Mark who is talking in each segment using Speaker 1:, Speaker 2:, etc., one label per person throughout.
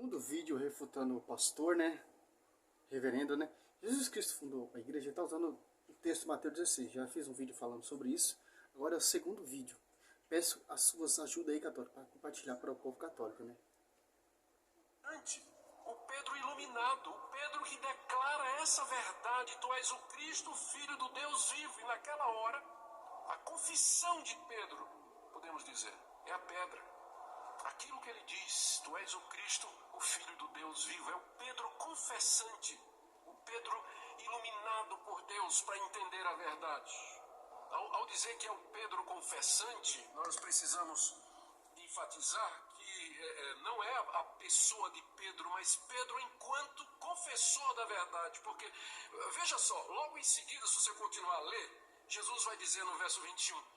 Speaker 1: Segundo vídeo refutando o pastor, né? Reverendo, né? Jesus Cristo fundou a igreja, está usando o texto de Mateus 16. Já fiz um vídeo falando sobre isso. Agora é o segundo vídeo. Peço as suas ajudas aí, católico, para compartilhar para o povo católico, né?
Speaker 2: O Pedro iluminado, o Pedro que declara essa verdade: tu és o Cristo, filho do Deus vivo. E naquela hora, a confissão de Pedro, podemos dizer, é a pedra. Aquilo que ele diz, tu és o Cristo, o filho do Deus vivo, é o Pedro confessante, o Pedro iluminado por Deus para entender a verdade. Ao dizer que é o Pedro confessante, nós precisamos enfatizar que não é a pessoa de Pedro, mas Pedro enquanto confessor da verdade. Porque, veja só, logo em seguida, se você continuar a ler, Jesus vai dizer no verso 21,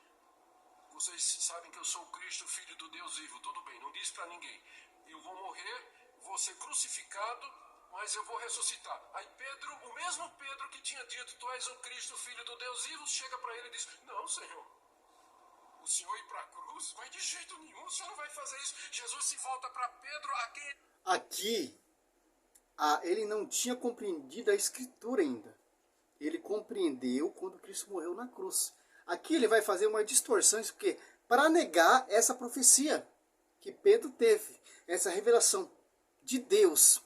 Speaker 2: vocês sabem que eu sou o Cristo, filho do Deus vivo. Tudo bem, não diz para ninguém. Eu vou morrer, vou ser crucificado, mas eu vou ressuscitar. Aí Pedro, o mesmo Pedro que tinha dito, tu és o Cristo, filho do Deus vivo, chega para ele e diz, não, Senhor, o Senhor ir para a cruz? Mas de jeito nenhum, o Senhor não vai fazer isso. Jesus se volta para Pedro,
Speaker 1: Aqui, ele não tinha compreendido a Escritura ainda. Ele compreendeu quando Cristo morreu na cruz. Aqui ele vai fazer uma distorção, porque para negar essa profecia que Pedro teve, essa revelação de Deus.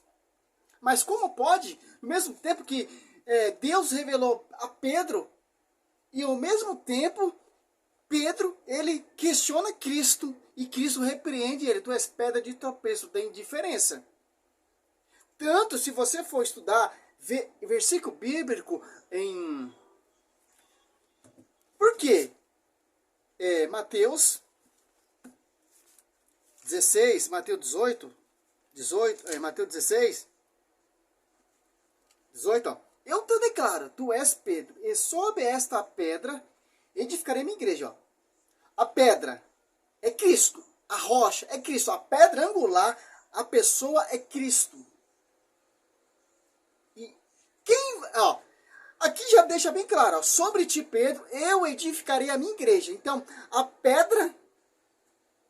Speaker 1: Mas como pode, no mesmo tempo que Deus revelou a Pedro, e ao mesmo tempo Pedro, ele questiona Cristo, e Cristo repreende ele, tu és pedra de tropeço, tem diferença. Tanto se você for estudar versículo bíblico em... Por quê? Mateus 16, Mateus 18, Mateus 16, 18, ó. Eu te declaro, tu és Pedro, e sob esta pedra edificarei minha igreja, ó. A pedra é Cristo, a rocha é Cristo, a pedra angular, a pessoa é Cristo. E quem, ó, aqui já deixa bem claro, ó, sobre ti, Pedro, eu edificarei a minha igreja. Então, a pedra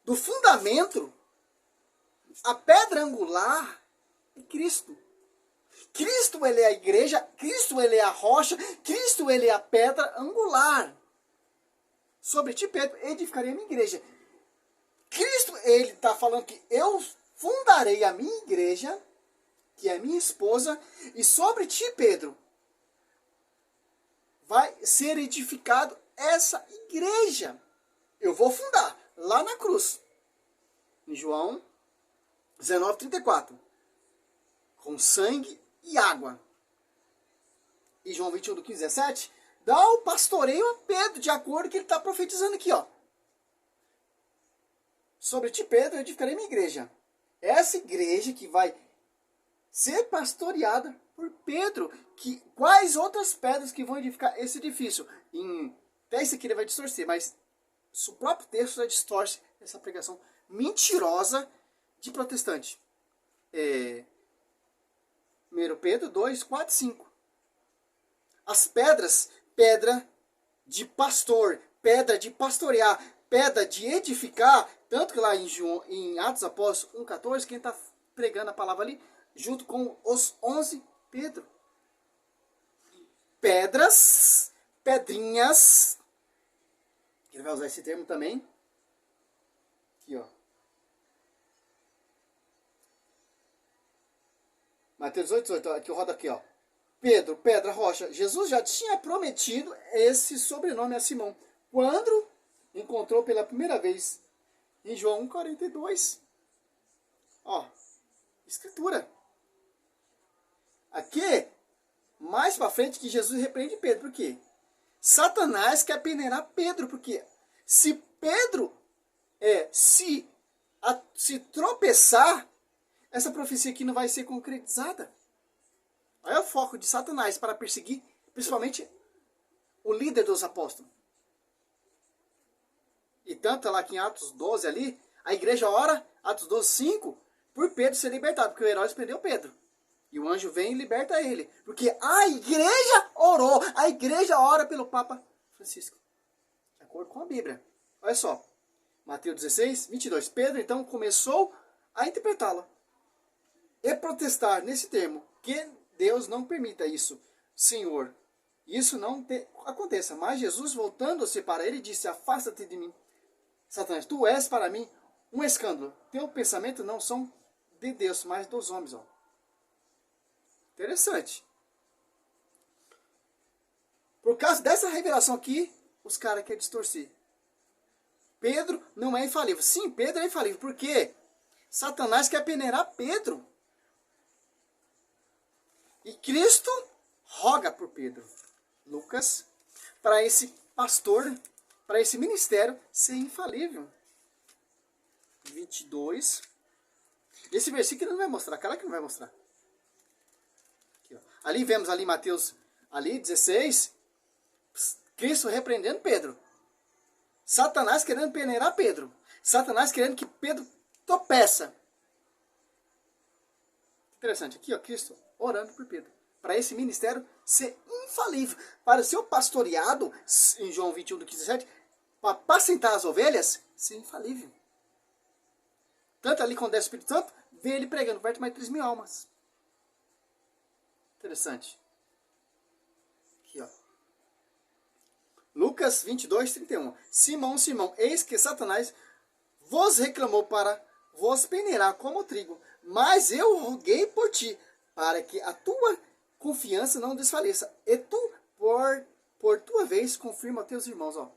Speaker 1: do fundamento, a pedra angular é Cristo. Cristo, ele é a igreja, Cristo, ele é a rocha, Cristo, ele é a pedra angular. Sobre ti, Pedro, edificarei a minha igreja. Cristo, ele está falando que eu fundarei a minha igreja, que é a minha esposa, e sobre ti, Pedro, vai ser edificado essa igreja. Eu vou fundar lá na cruz. Em João 19:34. Com sangue e água. E João 21:15-17. Dá o pastoreio a Pedro, de acordo com o que ele está profetizando aqui, ó. Sobre ti, Pedro, eu edificarei minha igreja. Essa igreja que vai ser pastoreada por Pedro. Quais outras pedras que vão edificar esse edifício? Até isso aqui ele vai distorcer, mas o próprio texto já distorce essa pregação mentirosa de protestante. 1 Pedro 2, 4, 5. As pedras, pedra de pastor, pedra de pastorear, pedra de edificar, tanto que lá em Atos Apóstolos 1,14, quem está pregando a palavra ali, junto com os 11, Pedro. Pedras, pedrinhas, ele vai usar esse termo também, aqui ó, Mateus 18, aqui roda aqui ó, Pedro, pedra, rocha. Jesus já tinha prometido esse sobrenome a Simão, quando encontrou pela primeira vez em João 1,42, ó, Escritura. Aqui, mais para frente, que Jesus repreende Pedro. Por quê? Satanás quer peneirar Pedro, porque se Pedro se tropeçar, essa profecia aqui não vai ser concretizada. Olha o foco de Satanás para perseguir, principalmente, o líder dos apóstolos. E tanto lá que em Atos 12 ali, a igreja ora, Atos 12, 5, por Pedro ser libertado, porque o Herodes prendeu Pedro. E o anjo vem e liberta ele. Porque a igreja orou. A igreja ora pelo Papa Francisco. De acordo com a Bíblia. Olha só. Mateus 16, 22. Pedro então começou a interpretá-la. protestar nesse termo, que Deus não permita isso, Senhor, isso não aconteça. Mas Jesus, voltando-se para ele, disse: afasta-te de mim, Satanás, tu és para mim um escândalo. Teu pensamento não são de Deus, mas dos homens. Ó. Interessante. Por causa dessa revelação aqui, os caras querem distorcer. Pedro não é infalível. Sim, Pedro é infalível. Por quê? Satanás quer peneirar Pedro. E Cristo roga por Pedro. Lucas, para esse pastor, para esse ministério ser infalível. 22. Esse versículo ele não vai mostrar. Cara que não vai mostrar. Aqui, ó. Ali vemos ali Mateus ali 16. Cristo repreendendo Pedro. Satanás querendo peneirar Pedro. Satanás querendo que Pedro tropeça. Interessante. Aqui, ó, Cristo orando por Pedro. Para esse ministério ser infalível. Para o seu pastoreado, em João 21, do 15 17, para apacentar as ovelhas, ser infalível. Tanto ali quando desce o Espírito Santo, vê ele pregando perto de mais 3.000 almas. Interessante. Aqui, ó. Lucas 22, 31. Simão, Simão, eis que Satanás vos reclamou para vos peneirar como trigo, mas eu roguei por ti, para que a tua confiança não desfaleça, e tu, por tua vez, confirma aos teus irmãos. Ó.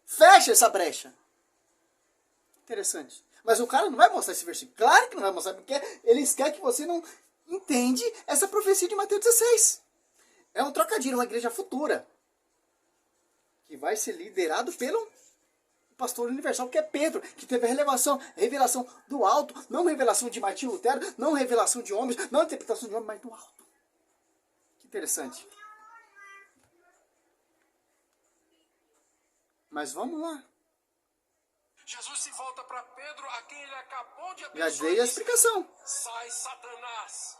Speaker 1: Fecha essa brecha. Interessante. Mas o cara não vai mostrar esse versículo. Claro que não vai mostrar, porque eles querem que você não entende essa profecia de Mateus 16. É um trocadilho, uma igreja futura, que vai ser liderado pelo pastor universal, que é Pedro, que teve a revelação do alto, não revelação de Martim Lutero, não revelação de homens, não interpretação de homens, mas do alto. Que interessante. Mas vamos lá.
Speaker 2: Jesus se volta para Pedro, a quem ele acabou de
Speaker 1: Já
Speaker 2: abençoar.
Speaker 1: dei a explicação.
Speaker 2: Sai, Satanás.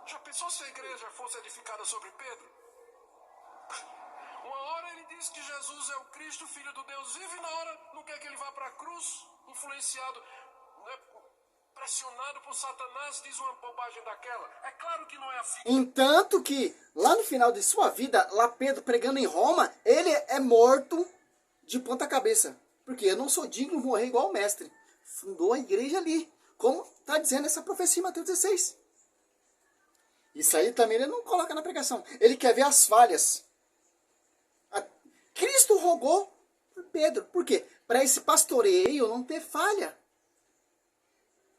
Speaker 2: Já pensou se a igreja fosse edificada sobre Pedro? Uma hora ele diz que Jesus é o Cristo, Filho do Deus vivo, e na hora não quer que ele vá para a cruz, influenciado, né, pressionado por Satanás, diz uma bobagem daquela. É claro que não é assim.
Speaker 1: Entanto que, lá no final de sua vida, lá Pedro pregando em Roma, ele é morto de ponta cabeça. Porque eu não sou digno de morrer igual o mestre. Fundou a igreja ali. Como está dizendo essa profecia em Mateus 16. Isso aí também ele não coloca na pregação. Ele quer ver as falhas. Cristo rogou por Pedro. Por quê? Para esse pastoreio não ter falha.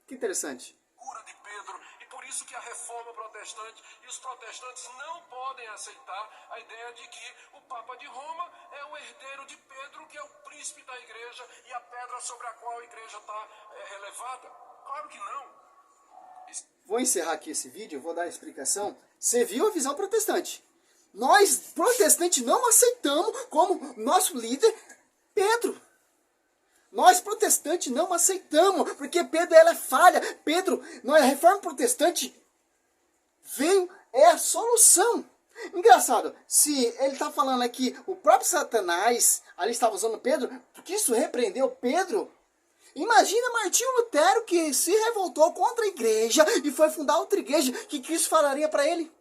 Speaker 1: Que interessante.
Speaker 2: Cura de Pedro, e por isso que a reforma protestante e os protestantes não podem aceitar a ideia de que o Papa de Roma é o herdeiro de Pedro, que é o príncipe da igreja e a pedra sobre a qual a igreja está relevada. Claro que não.
Speaker 1: Vou encerrar aqui esse vídeo, vou dar a explicação. Você viu a visão protestante. Nós, protestantes, não aceitamos como nosso líder Pedro. Nós, protestantes, não aceitamos, porque Pedro ela é falha. Pedro, a reforma protestante veio, é a solução. Engraçado, se ele está falando aqui, o próprio Satanás ali estava usando Pedro, porque isso repreendeu Pedro. Imagina Martinho Lutero, que se revoltou contra a igreja e foi fundar outra igreja, que Cristo falaria para ele.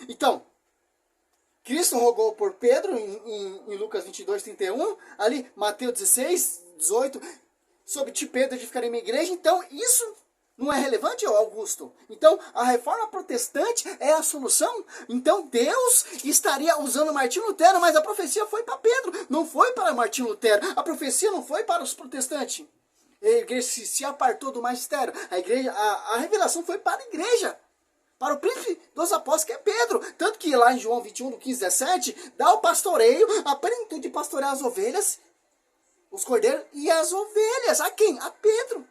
Speaker 1: Então, Cristo rogou por Pedro em Lucas 22, 31, ali Mateus 16, 18, sobre ti Pedro edificarei minha igreja. Então isso não é relevante, Augusto? Então a reforma protestante é a solução? Então Deus estaria usando Martinho Lutero, mas a profecia foi para Pedro, não foi para Martinho Lutero. A profecia não foi para os protestantes. A igreja se apartou do magistério. A revelação foi para a igreja. Para o príncipe dos apóstolos, que é Pedro. Tanto que lá em João 21, no 15, 17, dá o pastoreio, a plenitude de pastorear as ovelhas, os cordeiros e as ovelhas. A quem? A Pedro.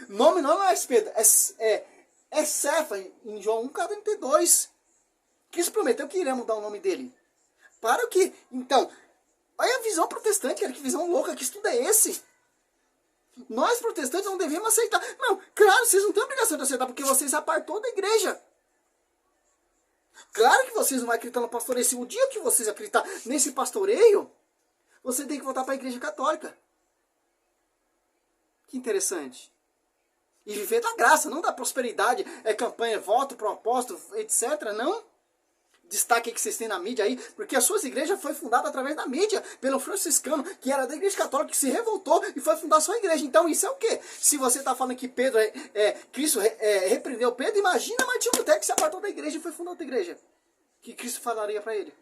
Speaker 1: Nome não é Pedro, é Cefa, em João 1, 42. Cristo prometeu que iremos dar o nome dele. Para o quê? Então, olha a visão protestante, cara, que visão louca, que estudo é esse? Nós, protestantes, não devemos aceitar. Não, claro, vocês não têm obrigação de aceitar, porque vocês apartou da igreja. Claro que vocês não vão acreditar no pastoreio. Se o dia que vocês acreditar nesse pastoreio, você tem que voltar para a igreja católica. Que interessante. e viver da graça, não da prosperidade, campanha, voto pro apóstolo, etc. Não. Destaque que vocês têm na mídia aí, porque as suas igrejas foi fundada através da mídia, pelo franciscano, que era da igreja católica, que se revoltou e foi fundar a sua igreja. Então isso é o quê? Se você está falando que Pedro, Cristo repreendeu Pedro, imagina Martinho Lutero que se apartou da igreja e foi fundar outra igreja. Que Cristo falaria para ele.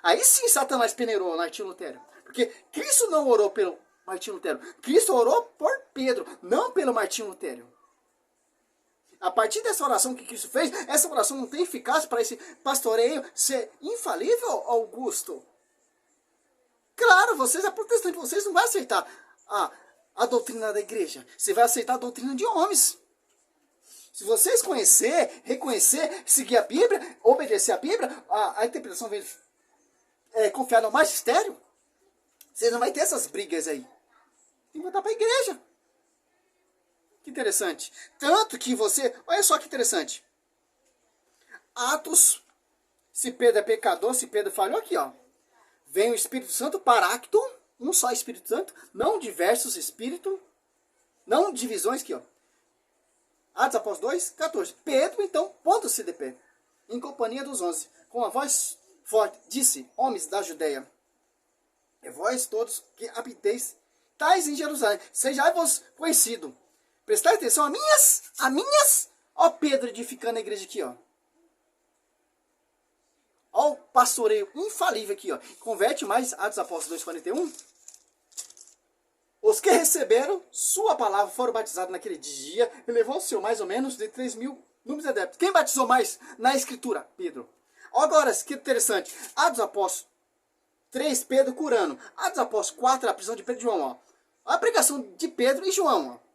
Speaker 1: Aí sim Satanás peneirou Martinho Lutero. Porque Cristo não orou pelo Martinho Lutero. Cristo orou por Pedro, não pelo Martinho Lutero. A partir dessa oração que Cristo fez, essa oração não tem eficácia para esse pastoreio ser infalível, Augusto? Claro, vocês, a protestante, vocês não vão aceitar a doutrina da igreja. Você vai aceitar a doutrina de homens. Se vocês conhecer, reconhecer, seguir a Bíblia, obedecer a Bíblia, a interpretação vem confiar no magistério, vocês não vão ter essas brigas aí. Tem que voltar para a igreja. Que interessante. Tanto que você... Olha só que interessante. Atos, se Pedro é pecador, se Pedro falhou, aqui, ó. Vem o Espírito Santo, Paráclito, um só Espírito Santo, não diversos espíritos, não divisões, aqui, ó. Atos Apóstolos 2, 14. Pedro, então, pondo-se de pé, em companhia dos 11, com a voz forte, disse, homens da Judéia, e vós todos que habiteis tais em Jerusalém, sejai-vos conhecido. Prestai atenção a minhas, ó Pedro edificando a igreja aqui, ó. Ó o pastoreio infalível aqui, ó. Converte mais, Atos Apóstolos 2,41. Os que receberam sua palavra foram batizados naquele dia e levou-se mais ou menos de 3.000 números de adeptos. Quem batizou mais na escritura? Pedro. Agora, que interessante. Atos Apóstolos 3, Pedro curando. Atos Apóstolos 4, a prisão de Pedro e João, ó. A pregação de Pedro e João, ó.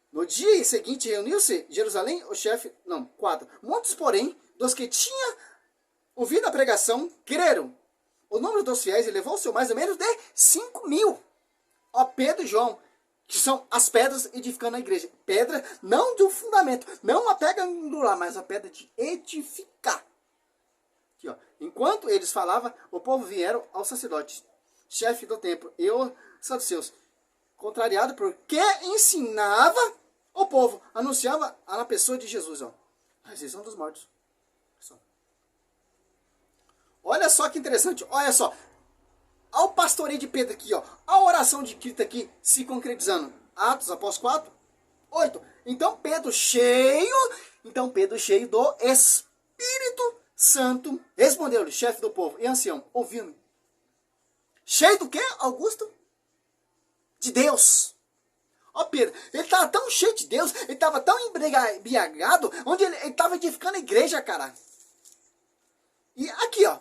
Speaker 1: No dia seguinte reuniu-se Jerusalém, o chefe, 4. Muitos, porém, dos que tinham ouvido a pregação, creram. O número dos fiéis elevou-se mais ou menos de 5.000. Ó, Pedro e João, que são as pedras edificando a igreja. Pedra não do fundamento, não uma pedra angular, mas a pedra de edificar. Aqui, ó. Enquanto eles falavam, o povo vieram ao sacerdote, chefe do templo, e os saduceus, contrariado porque ensinava o povo, anunciava a pessoa de Jesus, ó, a ressurreição dos mortos. Olha só que interessante, olha só, olha o pastoreio de Pedro aqui, ó, a oração de Cristo aqui se concretizando. Atos Apóstolos 4, 8. Então Pedro cheio do Espírito Santo, respondeu-lhe, chefe do povo e ancião, ouvindo. Cheio do quê, Augusto? De Deus. Ó Pedro, ele estava tão cheio de Deus, ele estava tão embriagado, onde ele estava edificando a igreja, cara. E aqui, ó,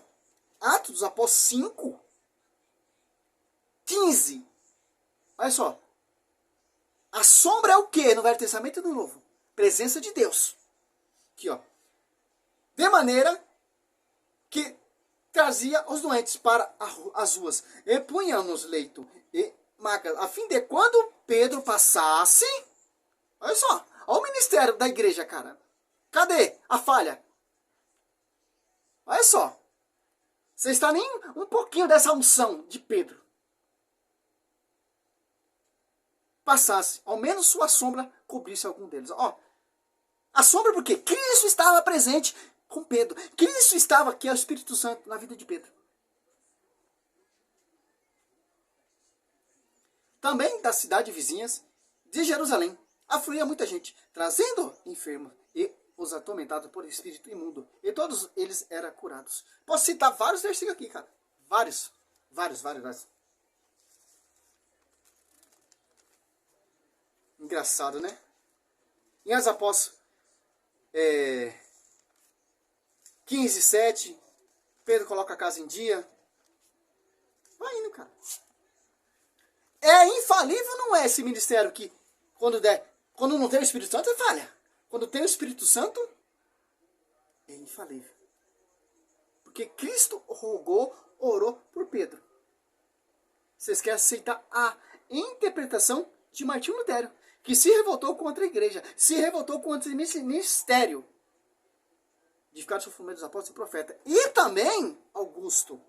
Speaker 1: Atos dos Apóstolos 5, 15. Olha só. A sombra é o quê no Velho Testamento e no Novo? Presença de Deus. Aqui, ó. De maneira que trazia os doentes para as ruas e punha nos leitos e macas, a fim de quando Pedro passasse, olha só, olha o ministério da igreja, cara. Cadê a falha? Olha só. Você está nem um pouquinho dessa unção de Pedro. Passasse, ao menos sua sombra cobrisse algum deles. Ó, a sombra porque Cristo estava presente com Pedro. Cristo estava aqui, é o Espírito Santo, na vida de Pedro. Também das cidades vizinhas de Jerusalém afluía muita gente, trazendo enfermos e os atormentados por espírito imundo. E todos eles eram curados. Posso citar vários versículos aqui, cara. Vários. Engraçado, né? Em Atos Apóstolos 15, 7, Pedro coloca a casa em dia. Vai indo, cara. É infalível, não é esse ministério que quando não tem o Espírito Santo, é falha. Quando tem o Espírito Santo, é infalível. Porque Cristo orou por Pedro. Vocês querem aceitar a interpretação de Martinho Lutero, que se revoltou contra a igreja, se revoltou contra o ministério de ficar sob o fundamento dos apóstolos e profetas. E também, Augusto,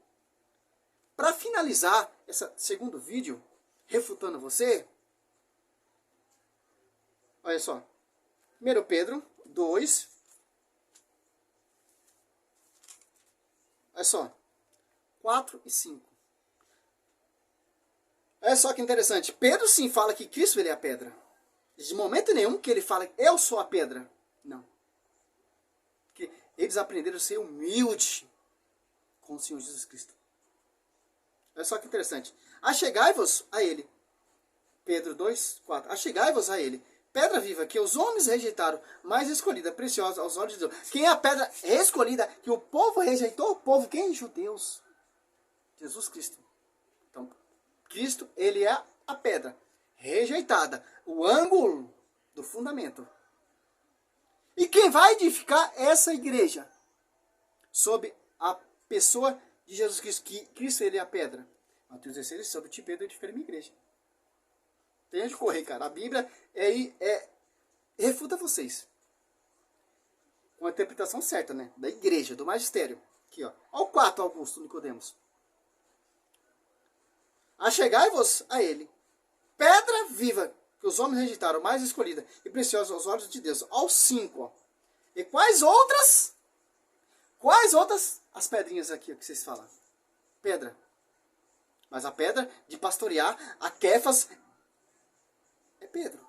Speaker 1: para finalizar esse segundo vídeo, refutando você, olha só, 1 Pedro 2. Olha só. 4 e 5. Olha só que interessante. Pedro sim fala que Cristo ele é a pedra. De momento nenhum que ele fala, eu sou a pedra. Não. Porque eles aprenderam a ser humilde com o Senhor Jesus Cristo. Olha só que interessante. Achegai-vos a ele. Pedro 2, 4. Achegai-vos a ele. Pedra viva que os homens rejeitaram, mas escolhida, preciosa aos olhos de Deus. Quem é a pedra escolhida que o povo rejeitou? O povo, quem? Judeus. Jesus Cristo. Então, Cristo, ele é a pedra rejeitada. O ângulo do fundamento. E quem vai edificar essa igreja? Sob a pessoa de Jesus Cristo, que Cristo ele é a pedra. Mateus 16, sobre ti, Pedro, edificarei minha igreja. Tem onde correr, cara. A Bíblia refuta vocês. Com a interpretação certa, né? Da igreja, do magistério. Aqui, ó. Olha o 4, Augusto, Nicodemos. Achegai-vos a ele. Pedra viva, que os homens rejeitaram, mais escolhida e preciosa aos olhos de Deus. Ao 5, ó. E quais outras? Quais outras? As pedrinhas aqui, ó, que vocês falam. Pedra. Mas a pedra de pastorear, a Quefas, é Pedro.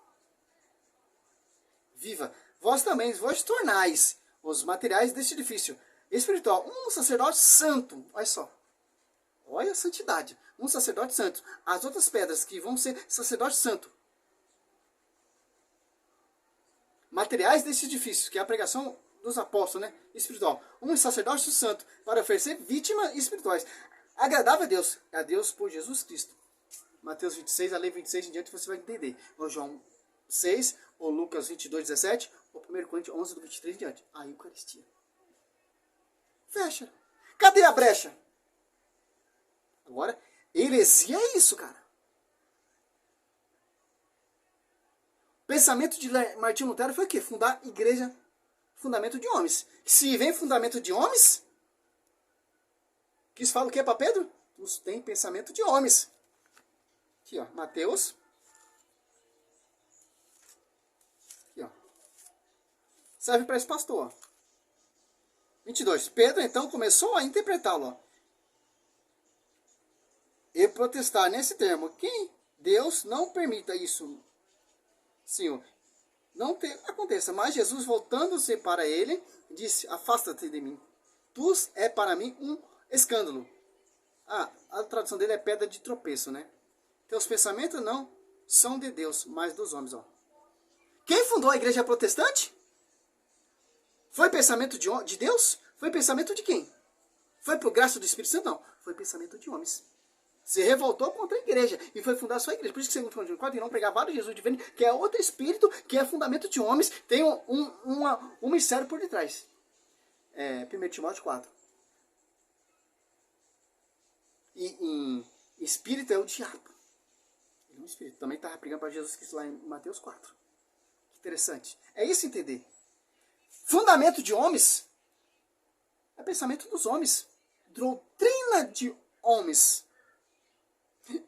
Speaker 1: Viva. Vós também, vós tornais os materiais deste edifício espiritual. Um sacerdote santo. Olha só. Olha a santidade. Um sacerdote santo. As outras pedras que vão ser sacerdote santo. Materiais deste edifício, que é a pregação dos apóstolos, né? Espiritual. Um sacerdote santo para oferecer vítimas espirituais. Agradável a Deus por Jesus Cristo. Mateus 26, a lei 26 em diante você vai entender. Ou João 6, ou Lucas 22, 17, ou 1 Coríntios 11, do 23 em diante. A Eucaristia. Fecha. Cadê a brecha? Agora, heresia é isso, cara. O pensamento de Martinho Lutero foi o quê? Fundar igreja, fundamento de homens. Se vem fundamento de homens, que isso fala o que para Pedro? Tem pensamento de homens. Aqui, ó, Mateus. Aqui, ó. Serve para esse pastor, ó. 22. Pedro, então, começou a interpretá-lo, ó. E protestar nesse termo. Quem Deus não permita isso, Senhor. Não aconteça. Mas Jesus, voltando-se para ele, disse, afasta-te de mim. Tu é para mim um escândalo. A tradução dele é pedra de tropeço, né? Teus pensamentos não são de Deus, mas dos homens, ó. Quem fundou a igreja protestante? Foi pensamento de Deus? Foi pensamento de quem? Foi por graça do Espírito Santo? Não. Foi pensamento de homens. Se revoltou contra a igreja e foi fundar a sua igreja. Por isso que 2 Coríntios 4 irão pregar vários Jesus divino, que é outro espírito, que é fundamento de homens, tem um mistério por detrás. 1 Timóteo 4. E em espírito é o diabo. Ele é um espírito. Também estava pregando para Jesus Cristo lá em Mateus 4. Que interessante. É isso entender. Fundamento de homens é pensamento dos homens. Doutrina de homens.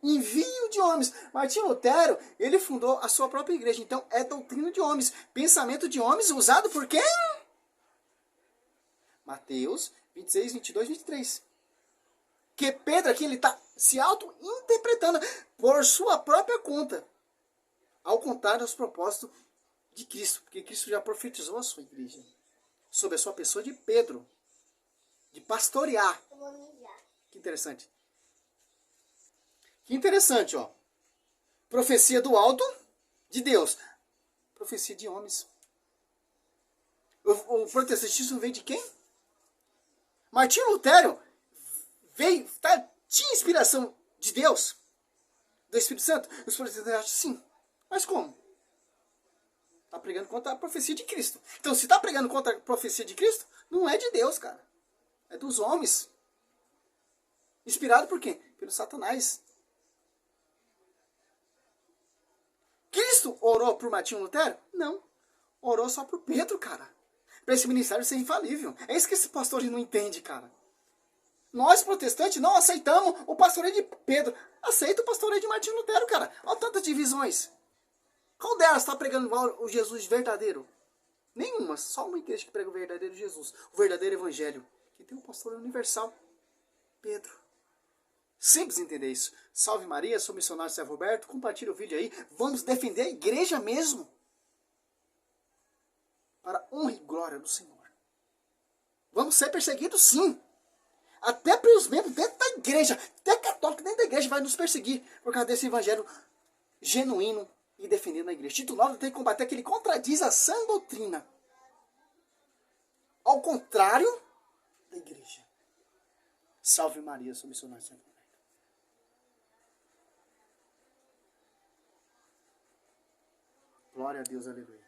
Speaker 1: Envio de homens. Martinho Lutero, ele fundou a sua própria igreja. Então, é doutrina de homens. Pensamento de homens usado por quem? Mateus 26, 22, 23. Que Pedro aqui, ele está se auto-interpretando por sua própria conta. Ao contrário dos propósitos de Cristo. Porque Cristo já profetizou a sua igreja. Sobre a sua pessoa de Pedro. De pastorear. Que interessante. Que interessante, ó. Profecia do alto de Deus. Profecia de homens. O protestantismo veio de quem? Martinho Lutero tinha inspiração de Deus? Do Espírito Santo? Os protestantes acham sim. Mas como? Está pregando contra a profecia de Cristo. Então, se está pregando contra a profecia de Cristo, não é de Deus, cara. É dos homens. Inspirado por quem? Pelo Satanás. Cristo orou por Martinho Lutero? Não. Orou só por Pedro, cara. Para esse ministério ser infalível. É isso que esse pastor não entende, cara. Nós, protestantes, não aceitamos o pastoreio de Pedro. Aceita o pastoreio de Martinho Lutero, cara. Olha tantas divisões. Qual delas está pregando o Jesus verdadeiro? Nenhuma, só uma igreja que prega o verdadeiro Jesus, o verdadeiro evangelho, que tem um pastor universal, Pedro. Simples entender isso. Salve Maria, sou missionário Sérgio Roberto, compartilha o vídeo aí, vamos defender a igreja mesmo, para a honra e glória do Senhor. Vamos ser perseguidos sim, até pelos membros dentro da igreja, até católico dentro da igreja vai nos perseguir, por causa desse evangelho genuíno e defendido na igreja. Tito 9 tem que combater aquele que contradiz a sã doutrina, ao contrário da igreja. Salve Maria, sou missionário Sérgio Roberto. Glória a Deus, aleluia.